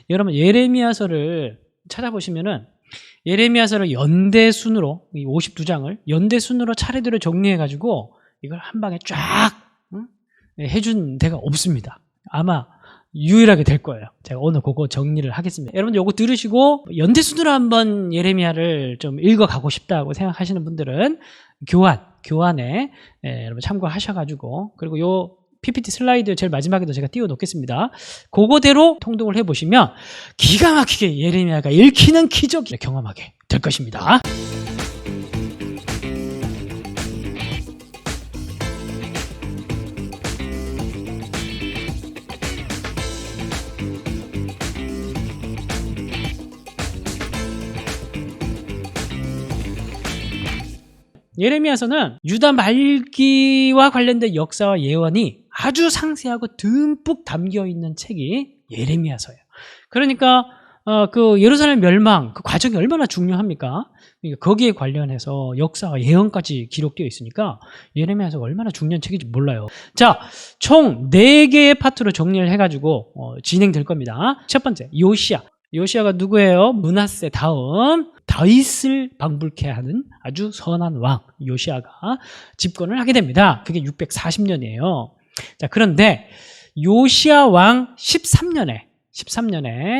여러분 예레미야서를 찾아보시면은 예레미야서를 연대순으로 이 52장을 연대순으로 차례대로 정리해 가지고 이걸 한 방에 쫙 해준 데가 없습니다. 아마 유일하게 될 거예요. 제가 오늘 그거 정리를 하겠습니다. 여러분들 이거 들으시고 연대순으로 한번 예레미야를 좀 읽어가고 싶다고 생각하시는 분들은 교환에 여러분 참고하셔가지고, 그리고 요 PPT 슬라이드 제일 마지막에도 제가 띄워 놓겠습니다. 그거대로 통독을 해보시면 기가 막히게 예레미야가 읽히는 기적을 경험하게 될 것입니다. 예레미야서는 유다 말기와 관련된 역사와 예언이 아주 상세하고 듬뿍 담겨있는 책이 예레미야서예요. 그러니까 그 예루살렘 멸망 그 과정이 얼마나 중요합니까? 거기에 관련해서 역사와 예언까지 기록되어 있으니까 예레미야서가 얼마나 중요한 책인지 몰라요. 자, 총 4개의 파트로 정리를 해가지고 진행될 겁니다. 첫 번째, 요시야가 누구예요? 므낫세 다음 다윗을 방불케 하는 아주 선한 왕 요시야가 집권을 하게 됩니다. 그게 640년이에요. 자, 그런데 요시야 왕 13년에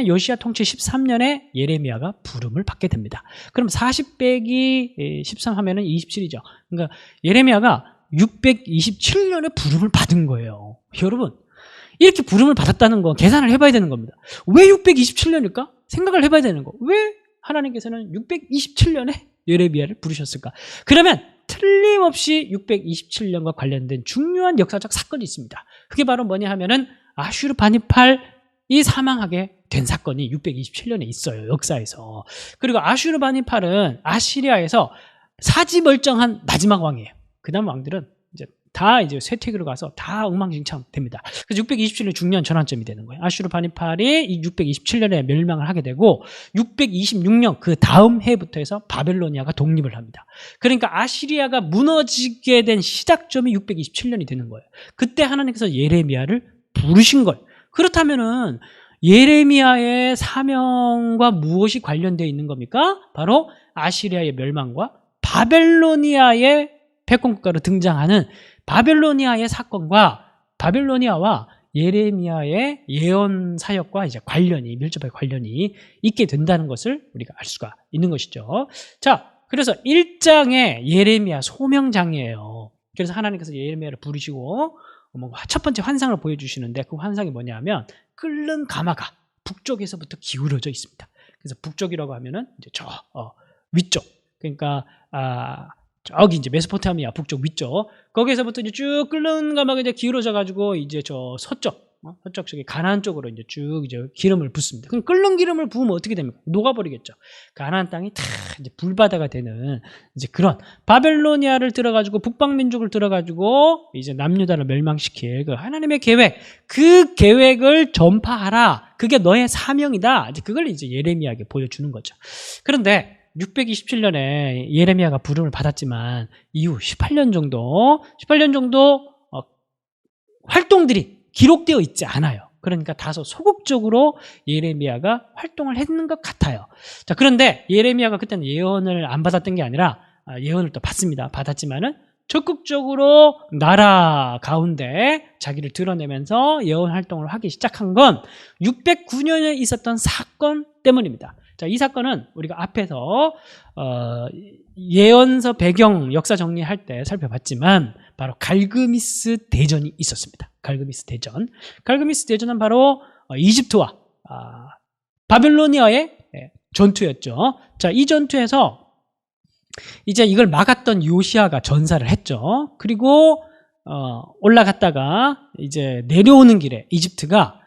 요시야 통치 13년에 예레미야가 부름을 받게 됩니다. 그럼 40 빼기 13 하면은 27이죠. 그러니까 예레미야가 627년에 부름을 받은 거예요. 여러분, 이렇게 부름을 받았다는 거 계산을 해봐야 되는 겁니다. 왜 627년일까? 생각을 해봐야 되는 거. 왜 하나님께서는 627년에 예레미야를 부르셨을까? 그러면 틀림없이 627년과 관련된 중요한 역사적 사건이 있습니다. 그게 바로 뭐냐 하면은 아슈르바니팔이 사망하게 된 사건이 627년에 있어요. 역사에서. 그리고 아슈르바니팔은 아시리아에서 사지멀쩡한 마지막 왕이에요. 그 다음 왕들은 다 쇠퇴기로 가서 다 엉망진창 됩니다. 그래서 627년 중요한 전환점이 되는 거예요. 아슈르바니팔이 이 627년에 멸망을 하게 되고 626년 그 다음 해부터 해서 바벨로니아가 독립을 합니다. 그러니까 아시리아가 무너지게 된 시작점이 627년이 되는 거예요. 그때 하나님께서 예레미야를 부르신 거예요. 그렇다면은 예레미야의 사명과 무엇이 관련되어 있는 겁니까? 바로 아시리아의 멸망과 바벨로니아의 패권국가로 등장하는 바벨로니아의 사건과 바벨로니아와 예레미야의 예언 사역과 이제 밀접하게 관련이 있게 된다는 것을 우리가 알 수가 있는 것이죠. 자, 그래서 1장의 예레미야 소명장이에요. 그래서 하나님께서 예레미야를 부르시고 첫 번째 환상을 보여주시는데 그 환상이 뭐냐면 끓는 가마가 북쪽에서부터 기울어져 있습니다. 그래서 북쪽이라고 하면은 이제 저 위쪽, 그러니까 저기 이제 메소포타미아 북쪽 위쪽, 거기에서부터 이제 쭉 끓는 가마가 이제 기울어져 가지고 이제 저 서쪽 쪽에 가나안 쪽으로 이제 쭉 이제 기름을 붓습니다. 그럼 끓는 기름을 부으면 어떻게 됩니까? 녹아버리겠죠. 가나안 땅이 다 이제 불바다가 되는 이제 그런 바벨로니아를 들어가지고 북방민족을 들어가지고 이제 남유다를 멸망시킬 그 하나님의 계획, 그 계획을 전파하라. 그게 너의 사명이다. 이제 그걸 이제 예레미야에게 보여주는 거죠. 그런데 627년에 예레미야가 부름을 받았지만 이후 18년 정도 활동들이 기록되어 있지 않아요. 그러니까 다소 소극적으로 예레미야가 활동을 했는 것 같아요. 자, 그런데 예레미야가 그때는 예언을 안 받았던 게 아니라 예언을 또 받았지만은 적극적으로 나라 가운데 자기를 드러내면서 예언 활동을 하기 시작한 건 609년에 있었던 사건 때문입니다. 자, 이 사건은 우리가 앞에서 예언서 배경 역사 정리할 때 살펴봤지만 바로 갈그미스 대전이 있었습니다. 갈그미스 대전은 바로 이집트와 바벨로니아의 전투였죠. 자, 이 전투에서 이제 이걸 막았던 요시야가 전사를 했죠. 그리고 올라갔다가 이제 내려오는 길에 이집트가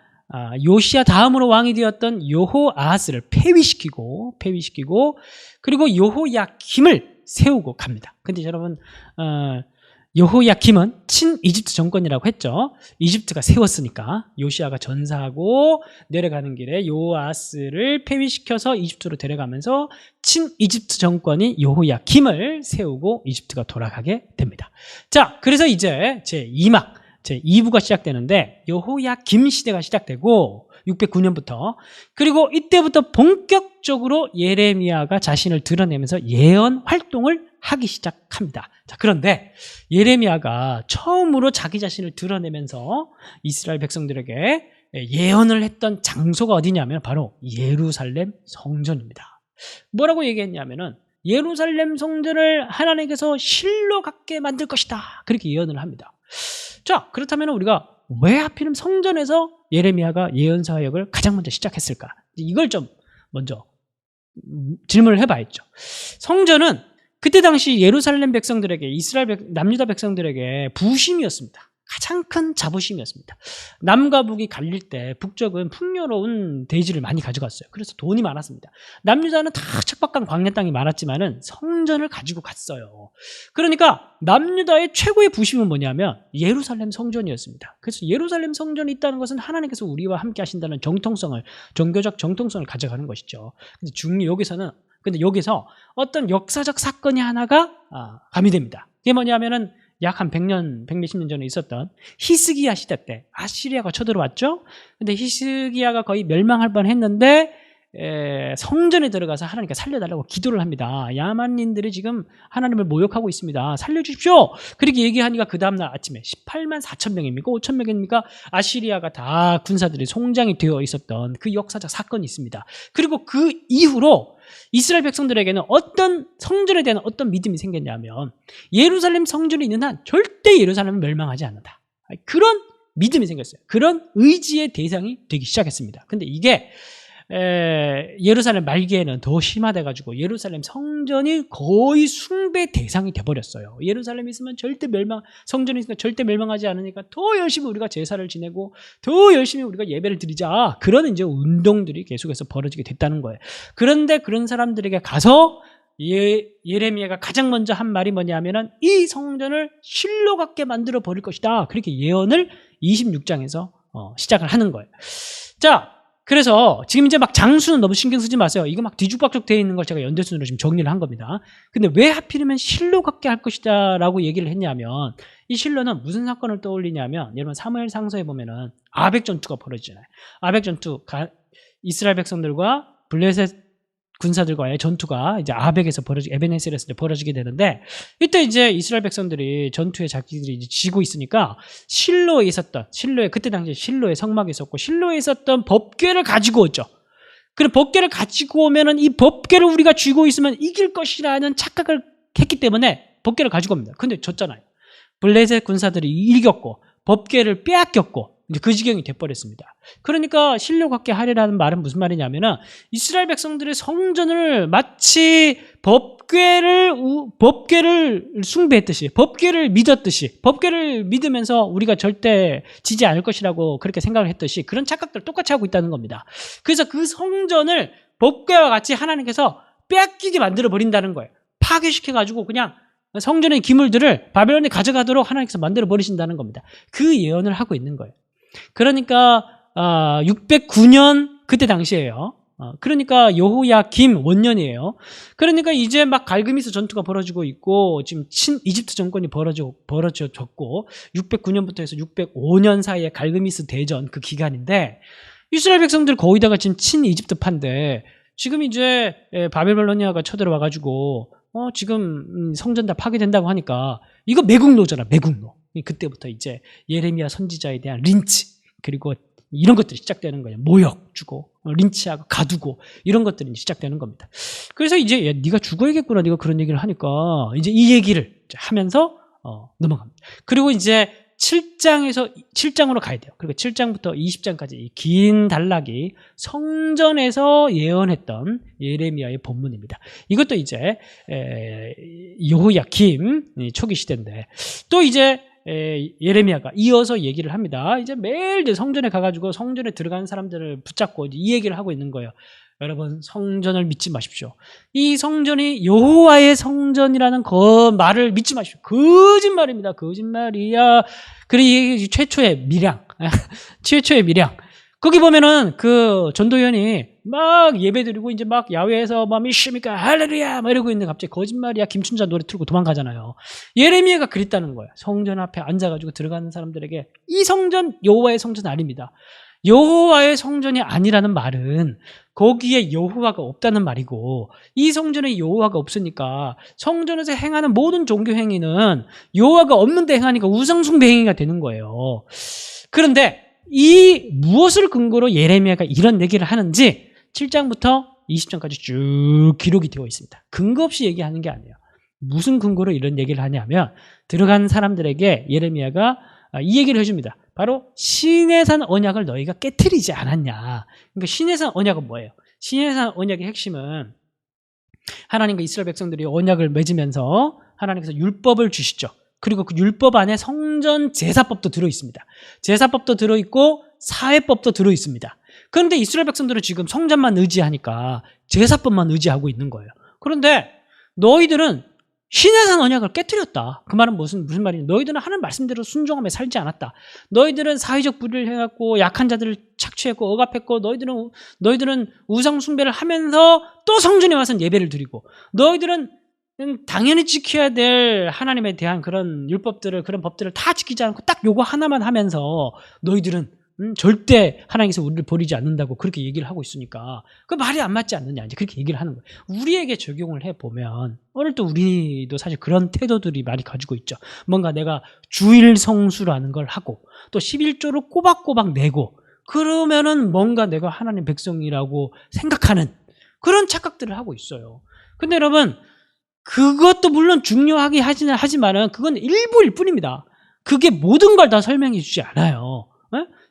요시야 다음으로 왕이 되었던 여호아하스를 폐위시키고 그리고 여호야김을 세우고 갑니다. 근데 여러분 여호야김은 친이집트 정권이라고 했죠. 이집트가 세웠으니까 요시야가 전사하고 내려가는 길에 여호아하스를 폐위시켜서 이집트로 데려가면서 친이집트 정권이 여호야김을 세우고 이집트가 돌아가게 됩니다. 자, 그래서 이제 제 2막 제 2부가 시작되는데 여호야김 시대가 시작되고 609년부터 그리고 이때부터 본격적으로 예레미야가 자신을 드러내면서 예언 활동을 하기 시작합니다. 자, 그런데 예레미야가 처음으로 자기 자신을 드러내면서 이스라엘 백성들에게 예언을 했던 장소가 어디냐면 바로 예루살렘 성전입니다. 뭐라고 얘기했냐면은 예루살렘 성전을 하나님께서 실로 갖게 만들 것이다. 그렇게 예언을 합니다. 자, 그렇다면 우리가 왜 하필이면 성전에서 예레미야가 예언 사역을 가장 먼저 시작했을까? 이걸 좀 먼저 질문을 해봐야죠. 성전은 그때 당시 예루살렘 백성들에게 남유다 백성들에게 부심이었습니다. 가장 큰 자부심이었습니다. 남과 북이 갈릴 때 북쪽은 풍요로운 대지를 많이 가져갔어요. 그래서 돈이 많았습니다. 남유다는 다 척박한 광야 땅이 많았지만은 성전을 가지고 갔어요. 그러니까 남유다의 최고의 부심은 뭐냐면 예루살렘 성전이었습니다. 그래서 예루살렘 성전이 있다는 것은 하나님께서 우리와 함께 하신다는 종교적 정통성을 가져가는 것이죠. 근데 여기서 어떤 역사적 사건이 하나가 가미됩니다. 그게 뭐냐면은 약 한 100년, 100몇십 년 전에 있었던 히스기야 시대 때 아시리아가 쳐들어왔죠. 근데 히스기야가 거의 멸망할 뻔했는데 성전에 들어가서 하나님께 살려달라고 기도를 합니다. 야만인들이 지금 하나님을 모욕하고 있습니다. 살려주십시오. 그렇게 얘기하니까 그 다음날 아침에 18만 4천 명입니까? 5천 명입니까? 아시리아가 다 군사들이 송장이 되어 있었던 그 역사적 사건이 있습니다. 그리고 그 이후로 이스라엘 백성들에게는 어떤 성전에 대한 어떤 믿음이 생겼냐면 예루살렘 성전이 있는 한 절대 예루살렘은 멸망하지 않는다. 그런 믿음이 생겼어요. 그런 의지의 대상이 되기 시작했습니다. 근데 이게 예루살렘 말기에는 더 심화돼가지고 예루살렘 성전이 거의 숭배 대상이 돼버렸어요. 예루살렘이 있으면 성전이 있으면 절대 멸망하지 않으니까 더 열심히 우리가 제사를 지내고 더 열심히 우리가 예배를 드리자. 그런 이제 운동들이 계속해서 벌어지게 됐다는 거예요. 그런데 그런 사람들에게 가서 예레미야가 가장 먼저 한 말이 뭐냐면은 이 성전을 실로 갖게 만들어 버릴 것이다. 그렇게 예언을 26장에서 시작을 하는 거예요. 자, 그래서 지금 이제 막 장수는 너무 신경 쓰지 마세요. 이거 막 뒤죽박죽 되어 있는 걸 제가 연대순으로 지금 정리를 한 겁니다. 근데 왜 하필이면 실로 갖게 할 것이다 라고 얘기를 했냐면 이 실로는 무슨 사건을 떠올리냐면 여러분 사무엘 상서에 보면은 아벡 전투가 벌어지잖아요. 아벡 전투, 이스라엘 백성들과 블레셋 군사들과의 전투가 이제 아벡에서 에벤에셀에서 벌어지게 되는데 이때 이제 이스라엘 백성들이 전투에 자기들이 이제 지고 있으니까 그때 당시에 실로에 성막이 있었고 실로에 있었던 법궤를 가지고 오죠. 그리고 법궤를 가지고 오면은 이 법궤를 우리가 쥐고 있으면 이길 것이라는 착각을 했기 때문에 법궤를 가지고 옵니다. 근데 졌잖아요. 블레셋 군사들이 이겼고 법궤를 빼앗겼고 이제 그 지경이 돼버렸습니다. 그러니까 실로 갖게 하리라는 말은 무슨 말이냐면은 이스라엘 백성들의 성전을 마치 법궤를 숭배했듯이 법궤를 믿었듯이 법궤를 믿으면서 우리가 절대 지지 않을 것이라고 그렇게 생각을 했듯이 그런 착각들 똑같이 하고 있다는 겁니다. 그래서 그 성전을 법궤와 같이 하나님께서 빼앗기게 만들어 버린다는 거예요. 파괴시켜가지고 그냥 성전의 기물들을 바벨론에 가져가도록 하나님께서 만들어 버리신다는 겁니다. 그 예언을 하고 있는 거예요. 그러니까 609년 그때 당시에요. 그러니까 여호야김 원년이에요. 그러니까 이제 막 갈그미스 전투가 벌어지고 있고 지금 친이집트 정권이 벌어졌고 609년부터 해서 605년 사이에 갈그미스 대전 그 기간인데 이스라엘 백성들 거의다가 지금 친이집트파인데 지금 이제 바벨로니아가 쳐들어와가지고 지금 성전 다 파괴된다고 하니까 이거 매국노잖아. 매국노. 그때부터 이제 예레미야 선지자에 대한 린치 그리고 이런 것들이 시작되는 거예요. 모욕 주고 린치하고 가두고 이런 것들이 시작되는 겁니다. 그래서 이제 야, 네가 죽어야겠구나. 네가 그런 얘기를 하니까 이제 이 얘기를 하면서 넘어갑니다. 그리고 이제 7장으로 가야 돼요. 그리고 7장부터 20장까지 이 긴 단락이 성전에서 예언했던 예레미야의 본문입니다. 이것도 이제 여호야김 초기 시대인데 또 이제 예레미야가 이어서 얘기를 합니다. 이제 매일 이제 성전에 가가지고 성전에 들어가는 사람들을 붙잡고 이 얘기를 하고 있는 거예요. 여러분 성전을 믿지 마십시오. 이 성전이 여호와의 성전이라는 그 말을 믿지 마십시오. 거짓말입니다. 거짓말이야. 그리고 최초의 미량. 거기 보면은 그 전도연이 막 예배드리고 이제 막 야외에서 막 미십니까 할렐루야 막 이러고 있는데 갑자기 거짓말이야 김춘자 노래 틀고 도망가잖아요. 예레미야가 그랬다는 거야. 성전 앞에 앉아가지고 들어가는 사람들에게 이 성전 여호와의 성전 아닙니다. 여호와의 성전이 아니라는 말은 거기에 여호와가 없다는 말이고, 이 성전에 여호와가 없으니까 성전에서 행하는 모든 종교 행위는 여호와가 없는데 행하니까 우상숭배 행위가 되는 거예요. 그런데 이 무엇을 근거로 예레미야가 이런 얘기를 하는지 7장부터 20장까지 쭉 기록이 되어 있습니다. 근거 없이 얘기하는 게 아니에요. 무슨 근거로 이런 얘기를 하냐면 들어간 사람들에게 예레미야가 이 얘기를 해줍니다. 바로 시내산 언약을 너희가 깨트리지 않았냐. 그러니까 시내산 언약은 뭐예요? 시내산 언약의 핵심은 하나님과 이스라엘 백성들이 언약을 맺으면서 하나님께서 율법을 주시죠. 그리고 그 율법 안에 성전 제사법도 들어있습니다. 제사법도 들어있고 사회법도 들어있습니다. 그런데 이스라엘 백성들은 지금 성전만 의지하니까 제사법만 의지하고 있는 거예요. 그런데 너희들은 시내산 언약을 깨뜨렸다. 그 말은 무슨 말이냐? 너희들은 하나님 말씀대로 순종하며 살지 않았다. 너희들은 사회적 불의를 해갖고 약한 자들을 착취했고 억압했고, 너희들은 우상 숭배를 하면서 또 성전에 와서 예배를 드리고, 너희들은 당연히 지켜야 될 하나님에 대한 그런 율법들을, 그런 법들을 다 지키지 않고 딱 요거 하나만 하면서 너희들은 절대 하나님께서 우리를 버리지 않는다고 그렇게 얘기를 하고 있으니까 그 말이 안 맞지 않느냐, 이제 그렇게 얘기를 하는 거예요. 우리에게 적용을 해보면 오늘 또 우리도 사실 그런 태도들이 많이 가지고 있죠. 뭔가 내가 주일 성수라는 걸 하고 또 11조를 꼬박꼬박 내고 그러면은 뭔가 내가 하나님 백성이라고 생각하는 그런 착각들을 하고 있어요. 근데 여러분, 그것도 물론 중요하긴 하지만은 그건 일부일 뿐입니다. 그게 모든 걸 다 설명해 주지 않아요.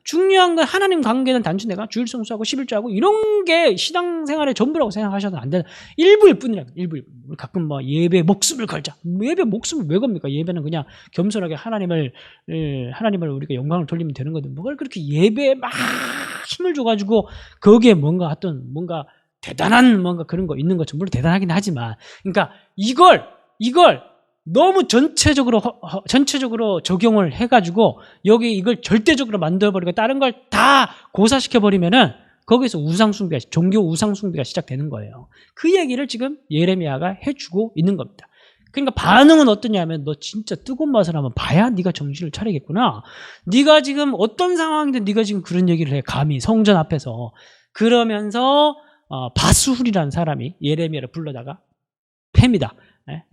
중요한 건 하나님 관계는 단순히 내가 주일 성수하고 11조하고 이런 게 신앙생활의 전부라고 생각하셔도 안 되는 일부일 뿐이라고. 일부일 뿐. 가끔 뭐 예배 목숨을 걸자. 예배 목숨을 왜 겁니까? 예배는 그냥 겸손하게 하나님을 우리가 영광을 돌리면 되는 건데 뭘 그렇게 예배에 막 힘을 줘가지고 거기에 뭔가 대단한 뭔가 그런 거 있는 것처럼, 물론 대단하긴 하지만, 그러니까 이걸 너무 전체적으로 적용을 해가지고 여기 이걸 절대적으로 만들어버리고 다른 걸 다 고사시켜버리면은 거기서 종교 우상숭배가 시작되는 거예요. 그 얘기를 지금 예레미야가 해주고 있는 겁니다. 그러니까 반응은 어떠냐면, 너 진짜 뜨거운 맛을 한번 봐야 네가 정신을 차리겠구나. 네가 지금 어떤 상황인데 네가 지금 그런 얘기를 해, 감히 성전 앞에서. 그러면서 바수훌이라는 사람이 예레미야를 불러다가 팹니다.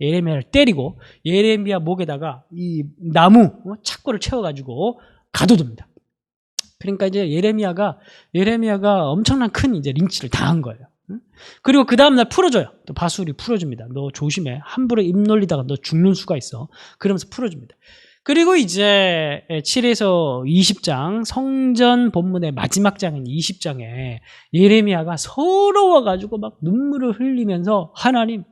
예레미야를 때리고 예레미야 목에다가 이 나무 착고를 채워가지고 가둬둡니다. 그러니까 이제 예레미야가 엄청난 큰 이제 린치를 당한 거예요. 그리고 그 다음날 풀어줘요. 또 바수훌이 풀어줍니다. 너 조심해. 함부로 입 놀리다가 너 죽는 수가 있어. 그러면서 풀어줍니다. 그리고 이제 7에서 20장 성전 본문의 마지막 장인 20장에 예레미야가 서러워가지고 막 눈물을 흘리면서, 하나님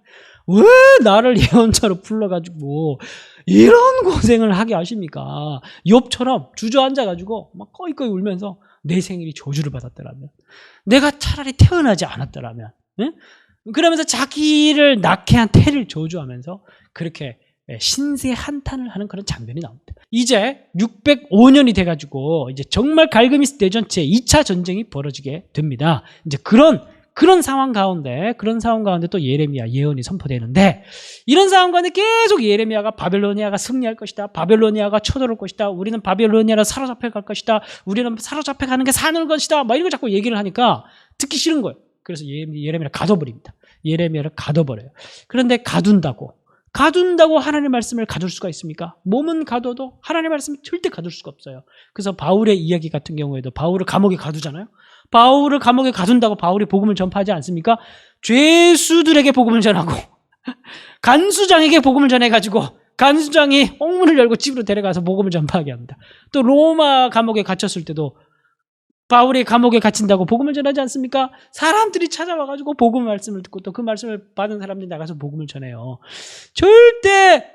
왜 나를 예언자로 불러가지고 이런 고생을 하게 하십니까? 욥처럼 주저앉아가지고 막 꺼이꺼이 울면서 내 생일이 저주를 받았더라면, 내가 차라리 태어나지 않았더라면, 그러면서 자기를 낳게 한 태를 저주하면서 그렇게 신세 한탄을 하는 그런 장면이 나옵니다. 이제 605년이 돼가지고 이제 정말 갈그미스 대전 제2차 전쟁이 벌어지게 됩니다. 이제 그런 상황 가운데 또 예레미야 예언이 선포되는데, 이런 상황 가운데 계속 예레미야가 바벨로니아가 승리할 것이다, 바벨로니아가 쳐들어올 것이다, 우리는 바벨로니아로 사로잡혀 갈 것이다, 우리는 사로잡혀 가는 게 산울 것이다, 막 이런 거 자꾸 얘기를 하니까 듣기 싫은 거예요. 그래서 예레미야를 가둬버립니다. 예레미야를 가둬버려요. 그런데 가둔다고 하나님의 말씀을 가둘 수가 있습니까? 몸은 가둬도 하나님의 말씀을 절대 가둘 수가 없어요. 그래서 바울의 이야기 같은 경우에도 바울을 감옥에 가두잖아요. 바울을 감옥에 가둔다고 바울이 복음을 전파하지 않습니까? 죄수들에게 복음을 전하고 간수장에게 복음을 전해가지고 간수장이 옥문을 열고 집으로 데려가서 복음을 전파하게 합니다. 또 로마 감옥에 갇혔을 때도 바울이 감옥에 갇힌다고 복음을 전하지 않습니까? 사람들이 찾아와가지고 복음 말씀을 듣고 또 그 말씀을 받은 사람들이 나가서 복음을 전해요.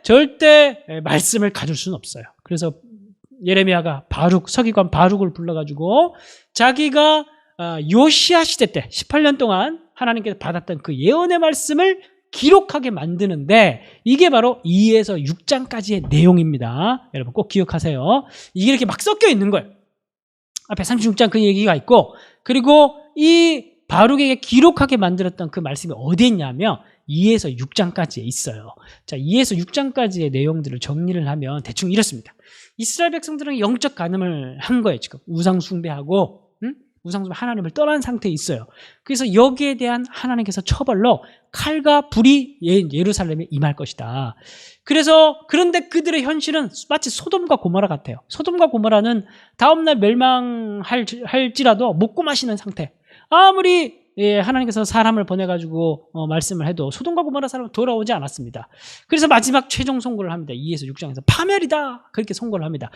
절대 말씀을 가둘 수는 없어요. 그래서 예레미야가 서기관 바룩을 불러가지고 자기가 요시야 시대 때 18년 동안 하나님께서 받았던 그 예언의 말씀을 기록하게 만드는데, 이게 바로 2에서 6장까지의 내용입니다. 여러분 꼭 기억하세요. 이게 이렇게 막 섞여 있는 거예요. 앞에 36장 그 얘기가 있고, 그리고 이 바룩에게 기록하게 만들었던 그 말씀이 어디에 있냐면 2에서 6장까지에 있어요. 자, 2에서 6장까지의 내용들을 정리를 하면 대충 이렇습니다. 이스라엘 백성들은 영적 간음을 한 거예요. 지금 우상 숭배하고 우상숭배 하나님을 떠난 상태에 있어요. 그래서 여기에 대한 하나님께서 처벌로 칼과 불이 예루살렘에 임할 것이다. 그런데 그들의 현실은 마치 소돔과 고모라 같아요. 소돔과 고모라는 다음날 멸망할지라도 먹고 마시는 상태. 아무리 하나님께서 사람을 보내가지고 말씀을 해도 소돔과 고모라 사람은 돌아오지 않았습니다. 그래서 마지막 최종 선고를 합니다. 2에서 6장에서 파멸이다, 그렇게 선고를 합니다.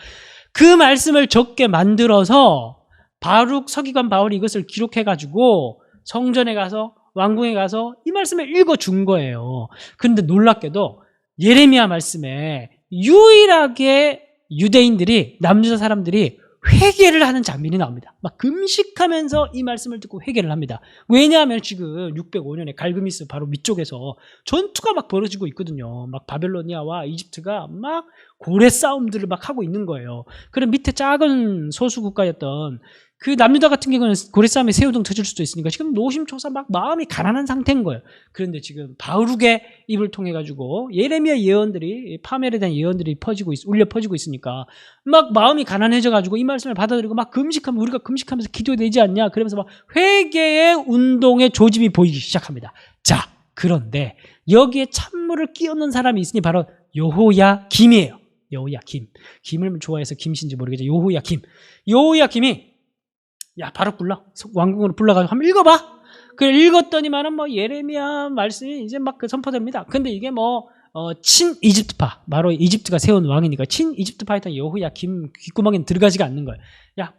그 말씀을 적게 만들어서 바룩 서기관 바울이 이것을 기록해가지고 성전에 가서, 왕궁에 가서 이 말씀을 읽어준 거예요. 그런데 놀랍게도 예레미야 말씀에 유일하게 유대인들이, 남유다 사람들이 회개를 하는 장면이 나옵니다. 막 금식하면서 이 말씀을 듣고 회개를 합니다. 왜냐하면 지금 605년에 갈그미스 바로 위쪽에서 전투가 막 벌어지고 있거든요. 막 바벨로니아와 이집트가 막 고래 싸움들을 막 하고 있는 거예요. 그럼 밑에 작은 소수 국가였던 그 남유다 같은 경우는 고래 싸움에 새우등 터질 수도 있으니까 지금 노심초사 막 마음이 가난한 상태인 거예요. 그런데 지금 바룩의 입을 통해 가지고 예레미야 예언들이, 파멸에 대한 예언들이 울려 퍼지고 있으니까 막 마음이 가난해져 가지고 이 말씀을 받아들이고 막 금식하면, 우리가 금식하면서 기도해야 되지 않냐, 그러면서 막 회개의 운동의 조짐이 보이기 시작합니다. 자, 그런데 여기에 찬물을 끼얹는 사람이 있으니 바로 여호야김이에요. 여호야김. 김을 좋아해서 김신지 모르겠죠. 여호야김이 야, 바로 불러. 왕궁으로 불러가지고 한번 읽어봐. 그래, 읽었더니만은 뭐 예레미야 말씀이 이제 막 선포됩니다. 근데 이게 친 이집트파, 바로 이집트가 세운 왕이니까 친 이집트파였던 여호야김 귓구멍에는 들어가지가 않는 거예요. 야,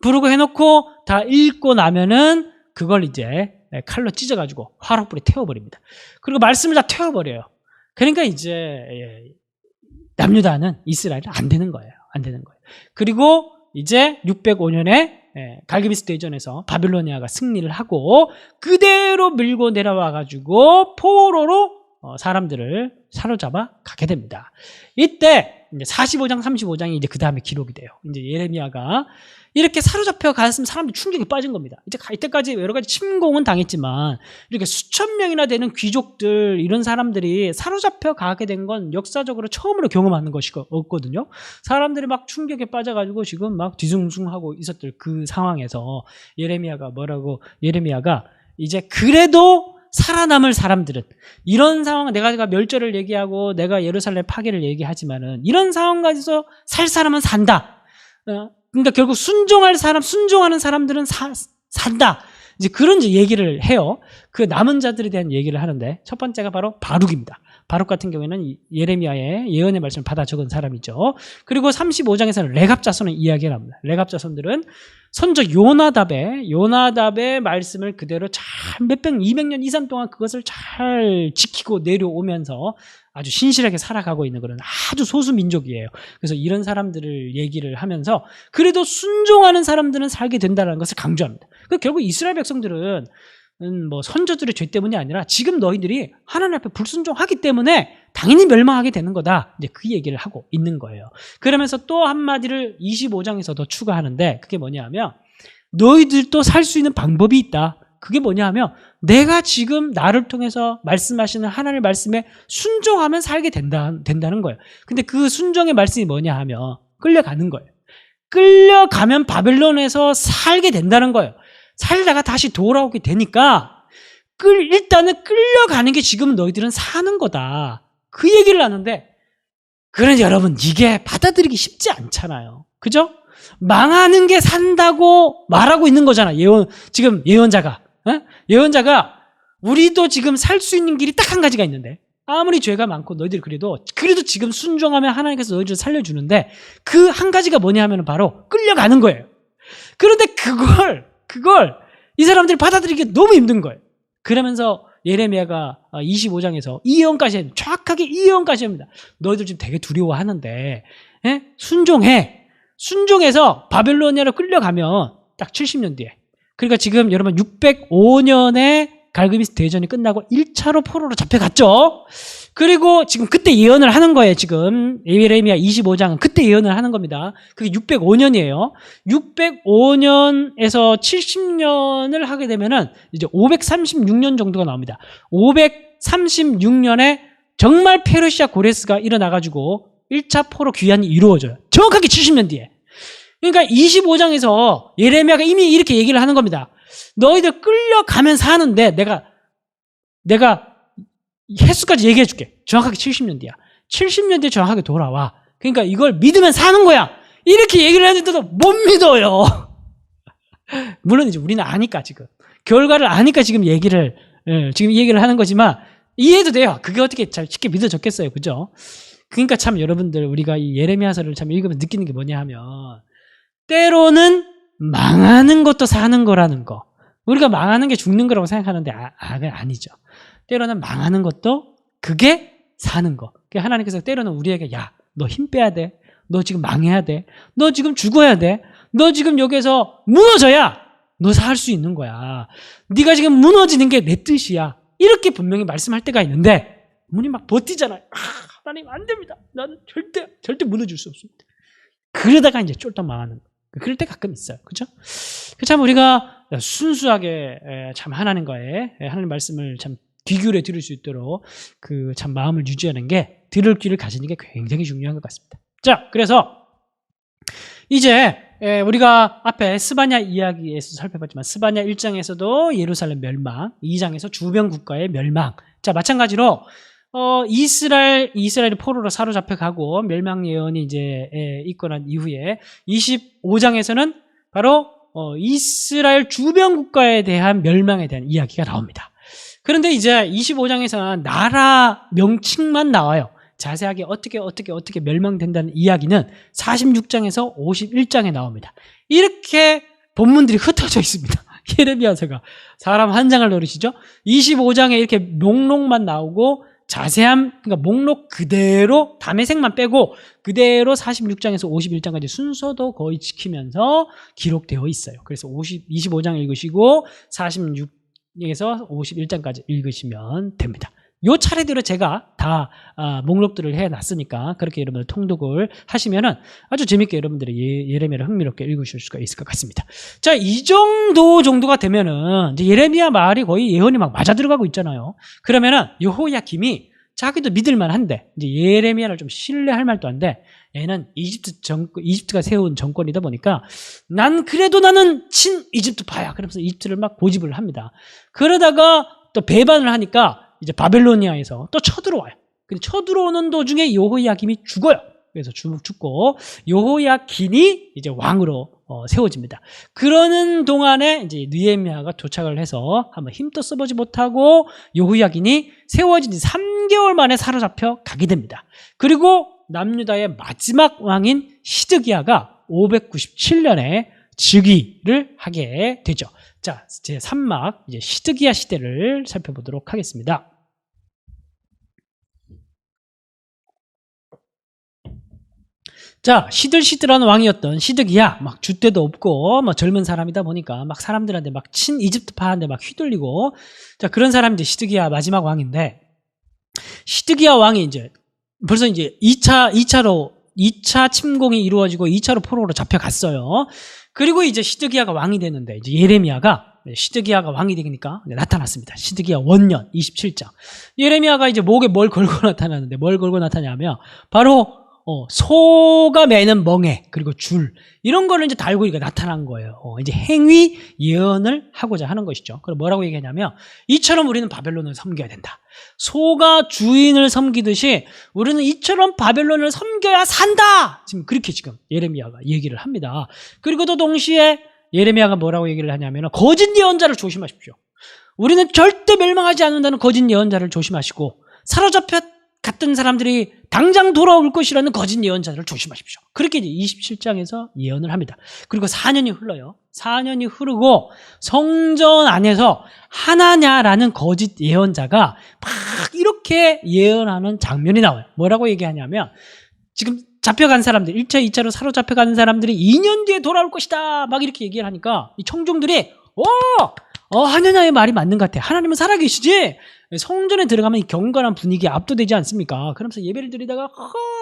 부르고 해놓고 다 읽고 나면은 그걸 이제 칼로 찢어가지고 화롯불에 태워버립니다. 그리고 말씀을 다 태워버려요. 그러니까 이제 남유다는 이스라엘은 안 되는 거예요. 그리고 이제 605년에 갈그미스 대전에서 바빌로니아가 승리를 하고 그대로 밀고 내려와가지고 포로로 사람들을 사로잡아 가게 됩니다. 이때 이제 45장, 35장이 이제 그 다음에 기록이 돼요. 이제 예레미야가 이렇게 사로잡혀 갔으면 사람들이 충격에 빠진 겁니다. 이제 이때까지 여러 가지 침공은 당했지만 이렇게 수천 명이나 되는 귀족들, 이런 사람들이 사로잡혀 가게 된 건 역사적으로 처음으로 경험하는 것이었거든요. 사람들이 막 충격에 빠져가지고 지금 막 뒤숭숭하고 있었던 그 상황에서 예레미야가 이제 그래도 살아남을 사람들은, 이런 상황, 내가 멸절을 얘기하고 내가 예루살렘 파괴를 얘기하지만은 이런 상황까지서 살 사람은 산다. 그러니까 결국 순종하는 사람들은 산다. 이제 그런 이제 얘기를 해요. 그 남은 자들에 대한 얘기를 하는데 첫 번째가 바로 바룩입니다. 바룩 같은 경우에는 예레미야의 예언의 말씀을 받아 적은 사람이죠. 그리고 35장에서는 레갑 자손의 이야기가 나옵니다. 레갑 자손들은 선조 요나답의 말씀을 그대로 잘 200년 이상 동안 그것을 잘 지키고 내려오면서 아주 신실하게 살아가고 있는 그런 아주 소수 민족이에요. 그래서 이런 사람들을 얘기를 하면서 그래도 순종하는 사람들은 살게 된다는 것을 강조합니다. 결국 이스라엘 백성들은 선조들의 죄 때문이 아니라 지금 너희들이 하나님 앞에 불순종하기 때문에 당연히 멸망하게 되는 거다. 이제 그 얘기를 하고 있는 거예요. 그러면서 또 한마디를 25장에서 더 추가하는데 그게 뭐냐 하면 너희들도 살 수 있는 방법이 있다. 그게 뭐냐 하면 내가 지금 나를 통해서 말씀하시는 하나님의 말씀에 순종하면 살게 된다는 거예요. 근데 그 순종의 말씀이 뭐냐 하면 끌려가는 거예요. 끌려가면 바벨론에서 살게 된다는 거예요. 살다가 다시 돌아오게 되니까 일단은 끌려가는 게 지금 너희들은 사는 거다. 그 얘기를 하는데, 그런데 여러분 이게 받아들이기 쉽지 않잖아요. 그죠? 망하는 게 산다고 말하고 있는 거잖아. 지금 예언자가 우리도 지금 살 수 있는 길이 딱 한 가지가 있는데, 아무리 죄가 많고 너희들이 그래도 지금 순종하면 하나님께서 너희들을 살려주는데 그 한 가지가 뭐냐 하면 바로 끌려가는 거예요. 그런데 그걸 이 사람들이 받아들이기 너무 힘든 거예요. 그러면서 예레미야가 25장에서 정확하게 이 예언까지 합니다. 너희들 지금 되게 두려워하는데 순종해서 바벨로니아로 끌려가면 딱 70년 뒤에, 그러니까 지금 여러분 605년에 갈그미스 대전이 끝나고 1차로 포로로 잡혀갔죠. 그리고 지금 그때 예언을 하는 거예요. 지금 예레미야 25장은 그때 예언을 하는 겁니다. 그게 605년이에요. 605년에서 70년을 하게 되면은 이제 536년 정도가 나옵니다. 536년에 정말 페르시아 고레스가 일어나가지고 1차 포로 귀환이 이루어져요. 정확하게 70년 뒤에. 그러니까 25장에서 예레미야가 이미 이렇게 얘기를 하는 겁니다. 너희들 끌려가면 사는데 내가 횟수까지 얘기해 줄게. 정확하게 70년 뒤야. 70년 뒤에 정확하게 돌아와. 그러니까 이걸 믿으면 사는 거야. 이렇게 얘기를 했는데도 못 믿어요. 물론 이제 우리는 아니까 지금. 결과를 아니까 지금 얘기를 하는 거지만 이해도 돼요. 그게 어떻게 잘 쉽게 믿어졌겠어요. 그죠? 그러니까 참 여러분들 우리가 이 예레미야서를 참 읽으면 느끼는 게 뭐냐 하면 때로는 망하는 것도 사는 거라는 거. 우리가 망하는 게 죽는 거라고 생각하는데 아니죠. 때로는 망하는 것도 그게 사는 거. 하나님께서 때로는 우리에게 야, 너 힘 빼야 돼. 너 지금 망해야 돼. 너 지금 죽어야 돼. 너 지금 여기에서 무너져야 너 살 수 있는 거야. 네가 지금 무너지는 게 내 뜻이야. 이렇게 분명히 말씀할 때가 있는데 문이 막 버티잖아요. 하나님 안 됩니다. 나는 절대 무너질 수 없습니다. 그러다가 이제 쫄딱 망하는 거. 그럴 때 가끔 있어요. 그렇죠? 참 우리가 순수하게 참 하나님과의 하나님 말씀을 참 귀 기울여 들을 수 있도록 그 참 마음을 유지하는 게 들을 귀를 가지는 게 굉장히 중요한 것 같습니다. 자, 그래서 이제 우리가 앞에 스바냐 이야기에서 살펴봤지만 스바냐 1장에서도 예루살렘 멸망, 2장에서 주변 국가의 멸망. 자, 마찬가지로 이스라엘이 포로로 사로잡혀 가고 멸망 예언이 이제 있고 난 이후에 25장에서는 바로 이스라엘 주변 국가에 대한 멸망에 대한 이야기가 나옵니다. 그런데 이제 25장에서는 나라 명칭만 나와요. 자세하게 어떻게 멸망된다는 이야기는 46장에서 51장에 나옵니다. 이렇게 본문들이 흩어져 있습니다. 예레미야서가 사람 한 장을 노리시죠. 25장에 이렇게 목록만 나오고 자세한 그러니까 목록 그대로 담의색만 빼고 그대로 46장에서 51장까지 순서도 거의 지키면서 기록되어 있어요. 그래서 25장 읽으시고 46에서 51장까지 읽으시면 됩니다. 요 차례대로 제가 다 목록들을 해놨으니까 그렇게 여러분들 통독을 하시면은 아주 재밌게 여러분들이 예레미야를 흥미롭게 읽으실 수가 있을 것 같습니다. 자, 이 정도가 되면은 이제 예레미야 말이 거의 예언이 막 맞아 들어가고 있잖아요. 그러면은 여호야김이 자기도 믿을만한데 이제 예레미야를 좀 신뢰할 말도 한데 얘는 이집트가 세운 정권이다 보니까 나는 친 이집트파야. 그러면서 이집트를 막 고집을 합니다. 그러다가 또 배반을 하니까 이제 바벨로니아에서 또 쳐들어와요. 근데 쳐들어오는 도중에 여호야김이 죽어요. 그래서 죽고 여호야긴이 이제 왕으로 세워집니다. 그러는 동안에 이제 느헤미야가 도착을 해서 한번 힘도 써보지 못하고 여호야긴이 세워진 지 3개월 만에 사로잡혀 가게 됩니다. 그리고 남유다의 마지막 왕인 시드기야가 597년에 즉위를 하게 되죠. 자, 제 3막 이제 시드기야 시대를 살펴보도록 하겠습니다. 자, 시들시들한 왕이었던 시드기야, 막 줏대도 없고, 막 젊은 사람이다 보니까 막 사람들한테 막 친 이집트파한테 막 휘둘리고, 자, 그런 사람이 이제 시드기야 마지막 왕인데, 시드기야 왕이 이제 벌써 이제 2차 침공이 이루어지고 2차로 포로로 잡혀갔어요. 그리고 이제 시드기야가 왕이 되는데, 이제 예레미야가 시드기야가 왕이 되니까 나타났습니다. 시드기야 원년 27장. 예레미야가 이제 목에 뭘 걸고 나타나는데, 뭘 걸고 나타나냐면, 바로 소가 매는 멍에 그리고 줄 이런 거를 이제 달고 이렇게 나타난 거예요. 이제 행위 예언을 하고자 하는 것이죠. 그럼 뭐라고 얘기하냐면 이처럼 우리는 바벨론을 섬겨야 된다. 소가 주인을 섬기듯이 우리는 이처럼 바벨론을 섬겨야 산다. 지금 예레미야가 얘기를 합니다. 그리고 또 동시에 예레미야가 뭐라고 얘기를 하냐면 거짓 예언자를 조심하십시오. 우리는 절대 멸망하지 않는다는 거짓 예언자를 조심하시고 사로잡혀 갔던 사람들이 당장 돌아올 것이라는 거짓 예언자들을 조심하십시오. 그렇게 이제 27장에서 예언을 합니다. 그리고 4년이 흘러요. 4년이 흐르고 성전 안에서 하나냐라는 거짓 예언자가 막 이렇게 예언하는 장면이 나와요. 뭐라고 얘기하냐면 지금 잡혀간 사람들, 1차, 2차로 사로잡혀가는 사람들이 2년 뒤에 돌아올 것이다. 막 이렇게 얘기를 하니까 이 청중들이 하느냐의 말이 맞는 것 같아. 하나님은 살아계시지? 성전에 들어가면 이 경건한 분위기에 압도되지 않습니까? 그러면서 예배를 드리다가